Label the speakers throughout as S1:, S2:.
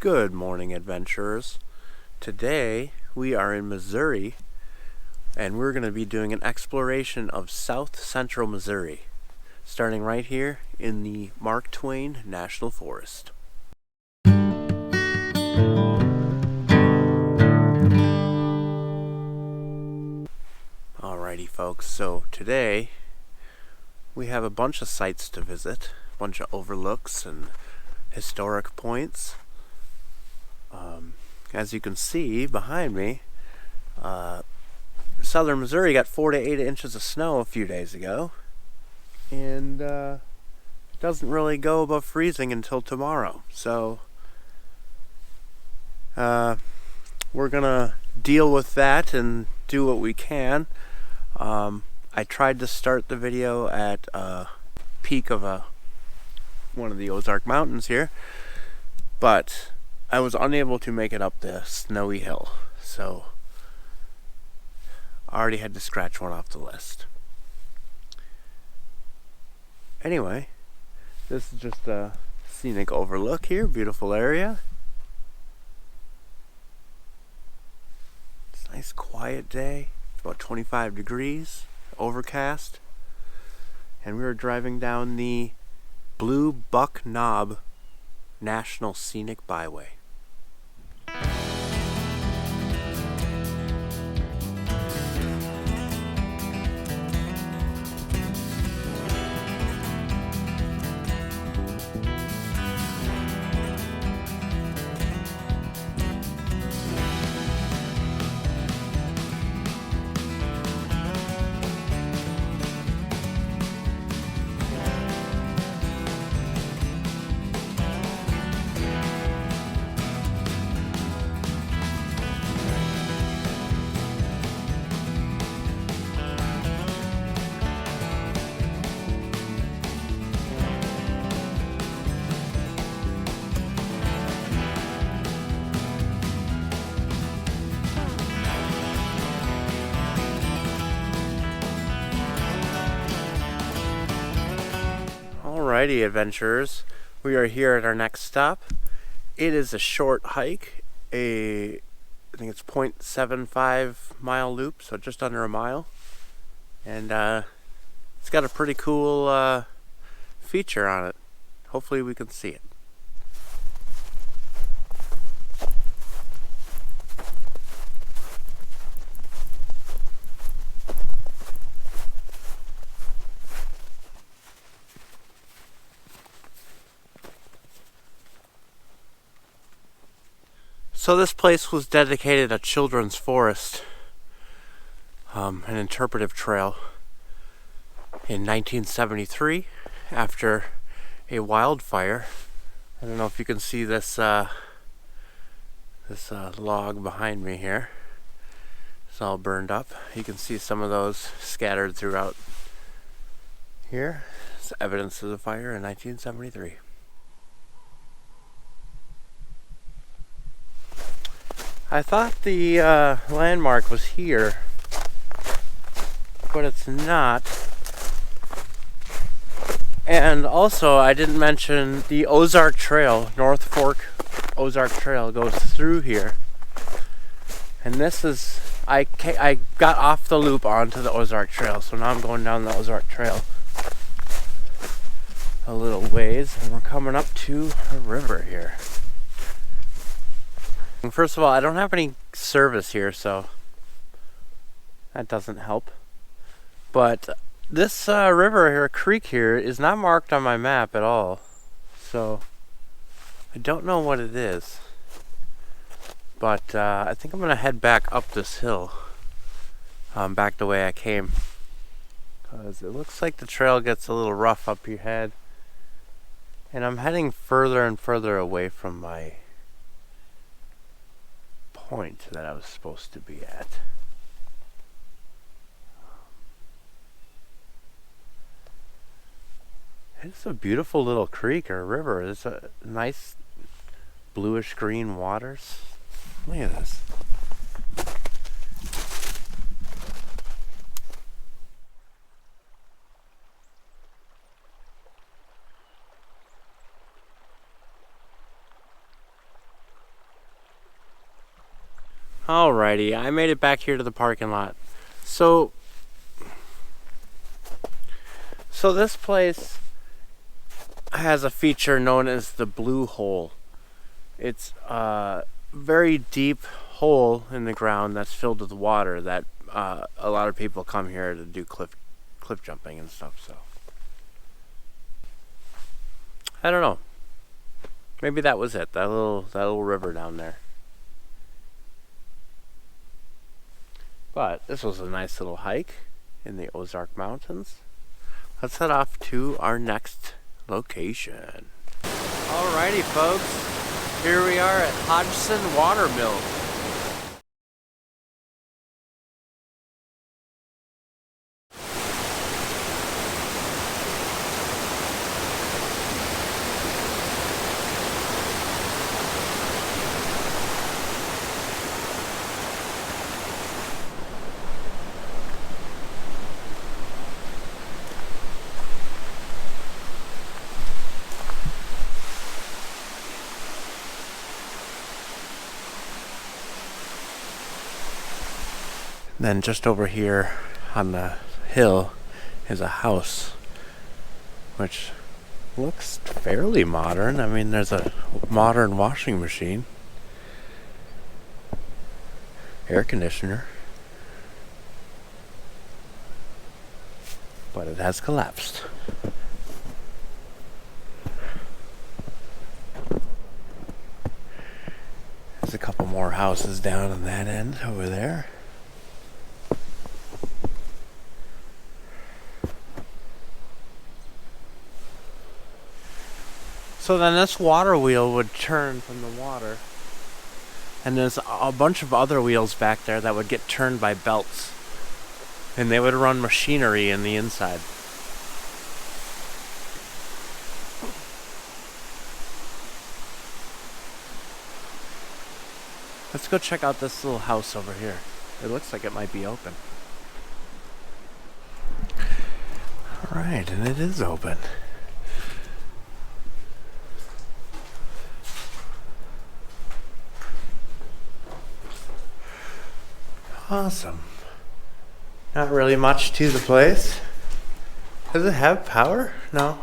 S1: Good morning, adventurers. Today we are in Missouri and we're going to be doing an exploration of South Central Missouri, starting right here in the Mark Twain National Forest. Alrighty folks, so today we have a bunch of sites to visit, a bunch of overlooks and historic points. As you can see behind me, southern Missouri got 4 to 8 inches of snow a few days ago, and it doesn't really go above freezing until tomorrow. So we're gonna deal with that and do what we can. I tried to start the video at a peak of one of the Ozark Mountains here, but I was unable to make it up the snowy hill, so I already had to scratch one off the list. Anyway, this is just a scenic overlook here, beautiful area. It's a nice quiet day, it's about 25 degrees, overcast, and we were driving down the Blue Buck Knob National Scenic Byway. Alrighty, adventurers, we are here at our next stop. It is a short hike, I think it's 0.75 mile loop, so just under a mile, and it's got a pretty cool feature on it. Hopefully we can see it. So this place was dedicated a children's forest, an interpretive trail, in 1973 after a wildfire. I don't know if you can see this log behind me here. It's all burned up. You can see some of those scattered throughout here. It's evidence of the fire in 1973. I thought the landmark was here, but it's not. And also, I didn't mention the Ozark Trail, North Fork Ozark Trail goes through here. And this is, I got off the loop onto the Ozark Trail, so now I'm going down the Ozark Trail a little ways, and we're coming up to a river here. First of all, I don't have any service here, so that doesn't help. But this river here, creek here, is not marked on my map at all. So I don't know what it is. But I think I'm going to head back up this hill, back the way I came. Because it looks like the trail gets a little rough up your head. And I'm heading further and further away from my point that I was supposed to be at. It's a beautiful little creek or river. It's a nice bluish green waters. Look at this. Alrighty, I made it back here to the parking lot. So this place has a feature known as the blue hole. It's a very deep hole in the ground that's filled with water that a lot of people come here to do cliff jumping and stuff. So I don't know. Maybe that was it. That little river down there. But this was a nice little hike in the Ozark Mountains. Let's head off to our next location. Alrighty, folks. Here we are at Hodgson Watermill. Then just over here on the hill is a house, which looks fairly modern. I mean, there's a modern washing machine, air conditioner, but it has collapsed. There's a couple more houses down on that end over there. So then this water wheel would turn from the water, and there's a bunch of other wheels back there that would get turned by belts, and they would run machinery in the inside. Let's go check out this little house over here. It looks like it might be open. Alright, and it is open. Awesome. Not really much to the place. Does it have power? No.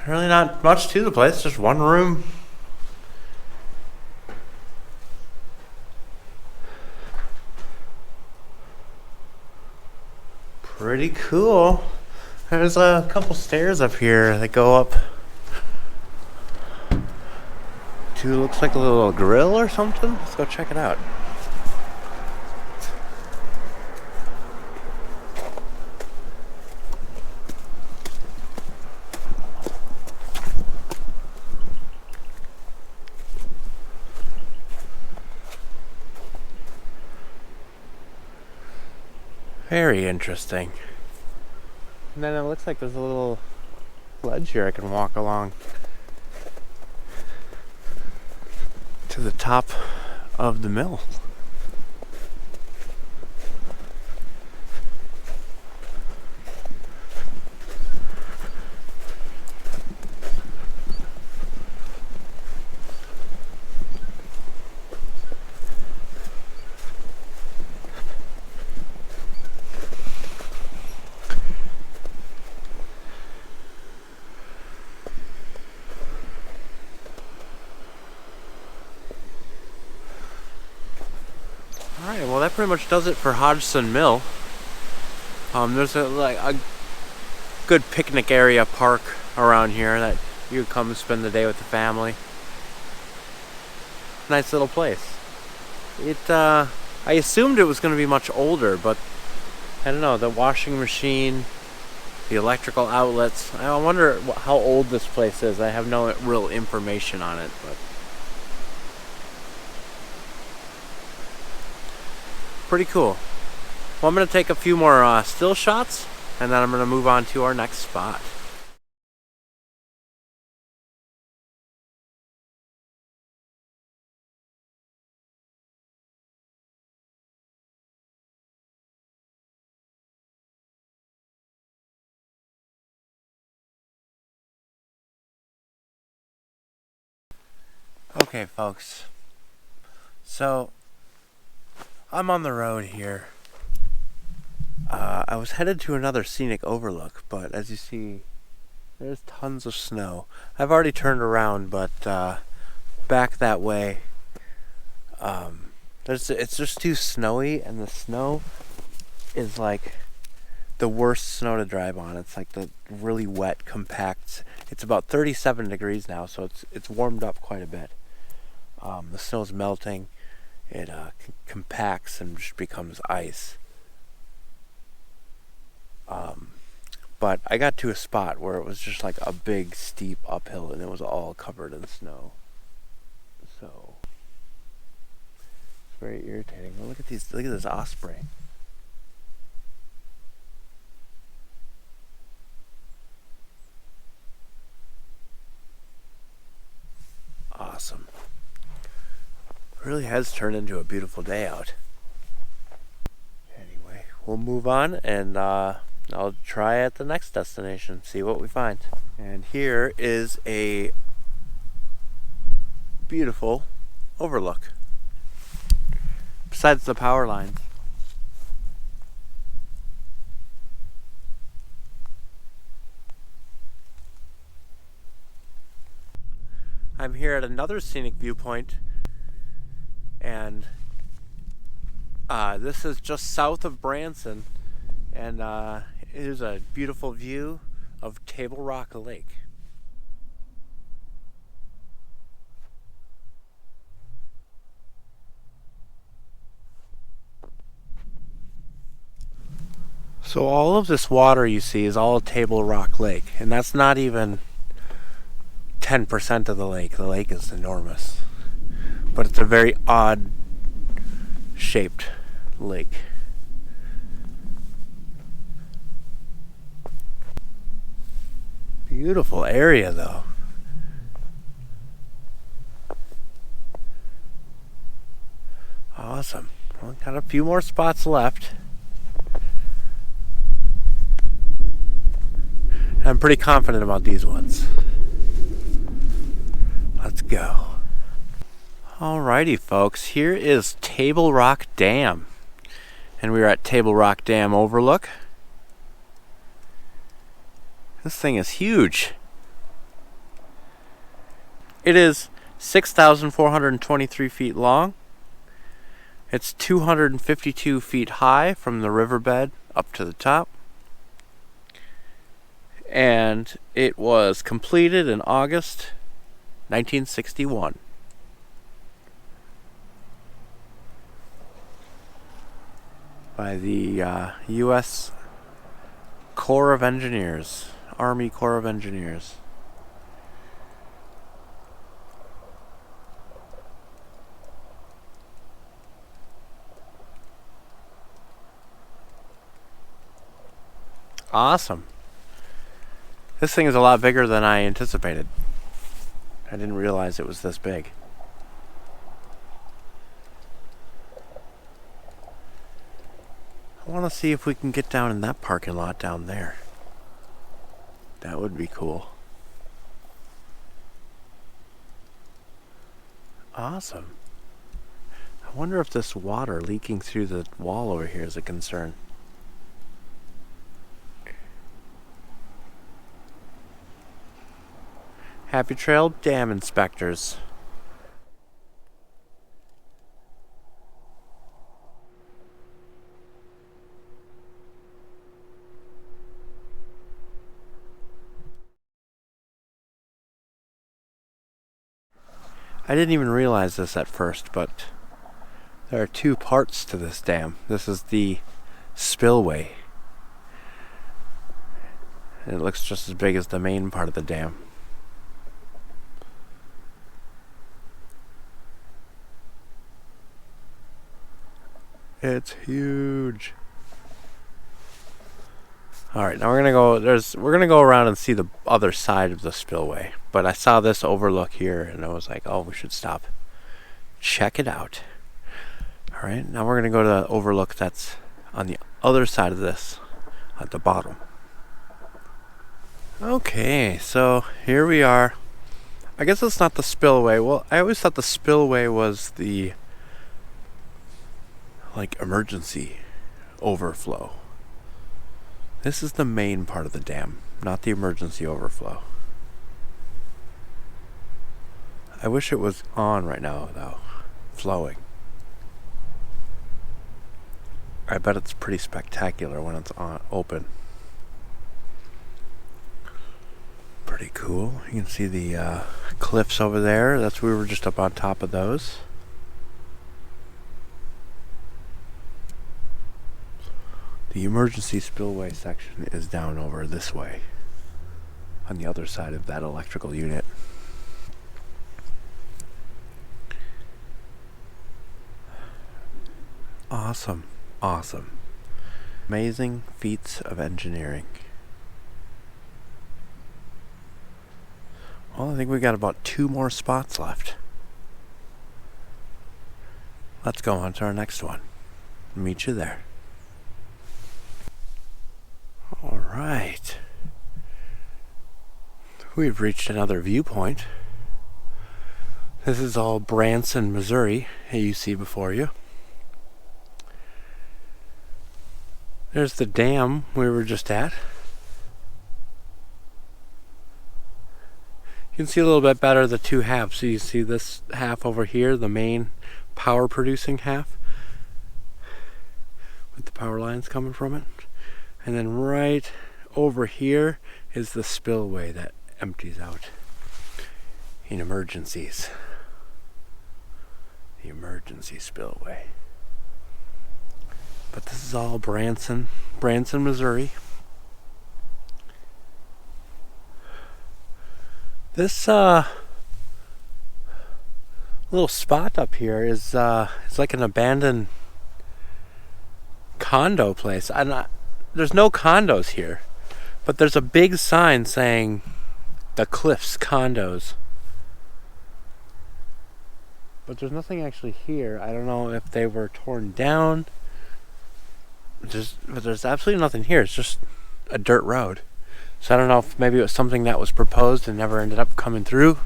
S1: Really not much to the place, just one room. Pretty cool. There's a couple stairs up here that go up to, looks like a little grill or something. Let's go check it out. Very interesting. And then it looks like there's a little ledge here I can walk along to the top of the mill. Alright, well that pretty much does it for Hodgson Mill. There's a good picnic area park around here that you could come and spend the day with the family. Nice little place. I assumed it was going to be much older, but I don't know, the washing machine, the electrical outlets, I wonder how old this place is. I have no real information on it, but pretty cool. Well, I'm going to take a few more still shots, and then I'm going to move on to our next spot. Okay, folks. So, I'm on the road here. I was headed to another scenic overlook, but as you see, there's tons of snow. I've already turned around, but back that way, it's just too snowy, and the snow is like the worst snow to drive on. It's like the really wet, compact. It's about 37 degrees now, so it's warmed up quite a bit. The snow's melting. It compacts and just becomes ice. But I got to a spot where it was just like a big steep uphill and it was all covered in snow. So it's very irritating. Oh, look at this osprey. Awesome. It really has turned into a beautiful day out. Anyway, we'll move on and I'll try at the next destination, see what we find. And here is a beautiful overlook. Besides the power lines. I'm here at another scenic viewpoint, and this is just south of Branson, and it is a beautiful view of Table Rock Lake. So all of this water you see is all Table Rock Lake, and that's not even 10% of the lake. The lake is enormous, but it's a very odd shaped lake. Beautiful area though. Awesome. Well, got a few more spots left. I'm pretty confident about these ones. Let's go. Alrighty, folks. Here is Table Rock Dam. And we're at Table Rock Dam Overlook. This thing is huge. It is 6,423 feet long. It's 252 feet high from the riverbed up to the top. And it was completed in August 1961. By the U.S. Corps of Engineers, Army Corps of Engineers. Awesome. This thing is a lot bigger than I anticipated. I didn't realize it was this big. I want to see if we can get down in that parking lot down there. That would be cool. Awesome. I wonder if this water leaking through the wall over here is a concern. Happy Trail Dam Inspectors. I didn't even realize this at first, but there are two parts to this dam. This is the spillway. And it looks just as big as the main part of the dam. It's huge. All right, now we're gonna go around and see the other side of the spillway. But I saw this overlook here, and I was like, oh, we should stop, check it out. All right, now we're gonna go to the overlook that's on the other side of this, at the bottom. Okay, so here we are. I guess it's not the spillway. Well, I always thought the spillway was the like emergency overflow. This is the main part of the dam, not the emergency overflow. I wish it was on right now, though, flowing. I bet it's pretty spectacular when it's on open. Pretty cool. You can see the cliffs over there. We were just up on top of those. The emergency spillway section is down over this way, on the other side of that electrical unit. Awesome, awesome. Amazing feats of engineering. Well, I think we got about 2 more spots left. Let's go on to our next one. Meet you there. All right. We've reached another viewpoint. This is all Branson, Missouri, you see before you. There's the dam we were just at. You can see a little bit better the 2 halves. So you see this half over here, the main power producing half, with the power lines coming from it. And then right over here is the spillway that empties out in emergencies. The emergency spillway. But this is all Branson, Missouri. This little spot up here is it's like an abandoned condo place. There's no condos here, but there's a big sign saying the Cliffs Condos. But there's nothing actually here. I don't know if they were torn down. But there's absolutely nothing here. It's just a dirt road. So I don't know if maybe it was something that was proposed and never ended up coming through.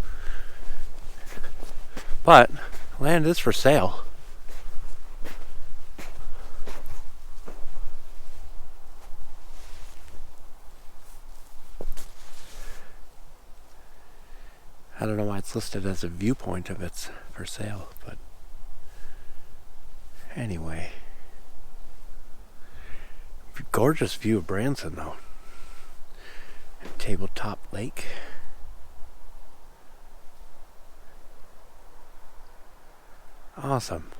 S1: But land is for sale. I don't know why it's listed as a viewpoint if it's for sale, but anyway. Gorgeous view of Branson, though. Tabletop Lake. Awesome.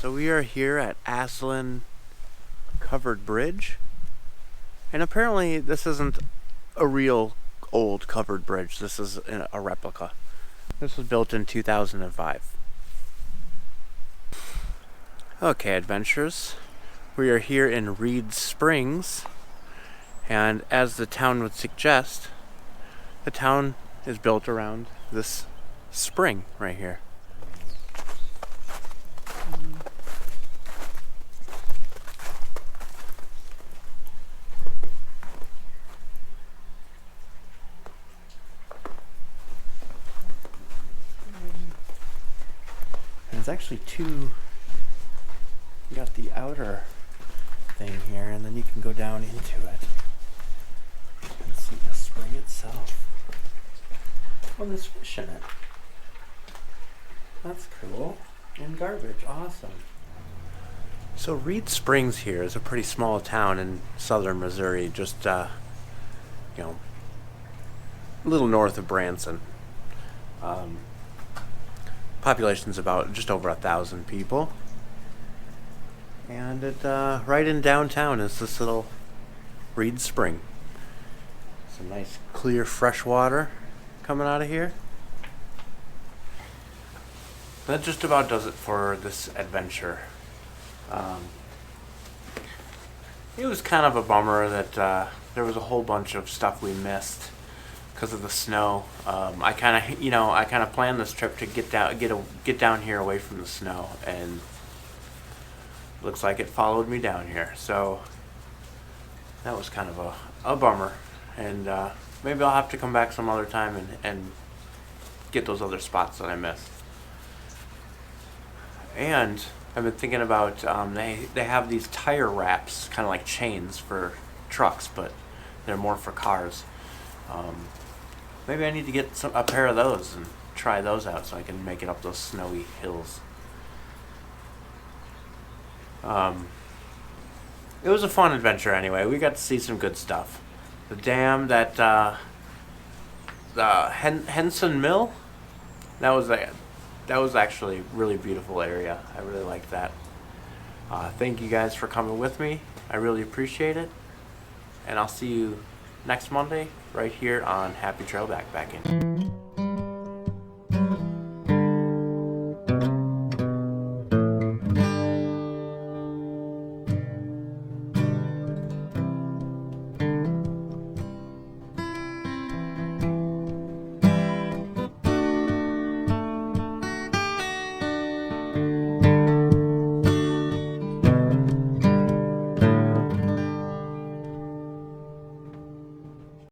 S1: So we are here at Aslan Covered Bridge. And apparently this isn't a real old covered bridge. This is a replica. This was built in 2005. Okay, adventurers. We are here in Reed Springs. And as the town would suggest, the town is built around this spring right here. There's actually 2. You got the outer thing here, and then you can go down into it and see the spring itself. Oh, there's fish in it. That's cool. And garbage. Awesome. So Reed Springs here is a pretty small town in southern Missouri, just a little north of Branson. Population's about just over 1,000 people. And right in downtown is this little Reed Spring. Some nice clear fresh water coming out of here. That just about does it for this adventure. It was kind of a bummer that there was a whole bunch of stuff we missed because of the snow. I kind of planned this trip to get down here away from the snow, and looks like it followed me down here. So That was kind of a bummer, and maybe I'll have to come back some other time and get those other spots that I missed. And I've been thinking about they have these tire wraps, kind of like chains for trucks, but they're more for cars. Maybe I need to get a pair of those and try those out so I can make it up those snowy hills. It was a fun adventure anyway. We got to see some good stuff. The dam that the Henson Mill, that was actually a really beautiful area. I really liked that. Thank you guys for coming with me. I really appreciate it. And I'll see you next Monday right here on Happy Trail Backpacking.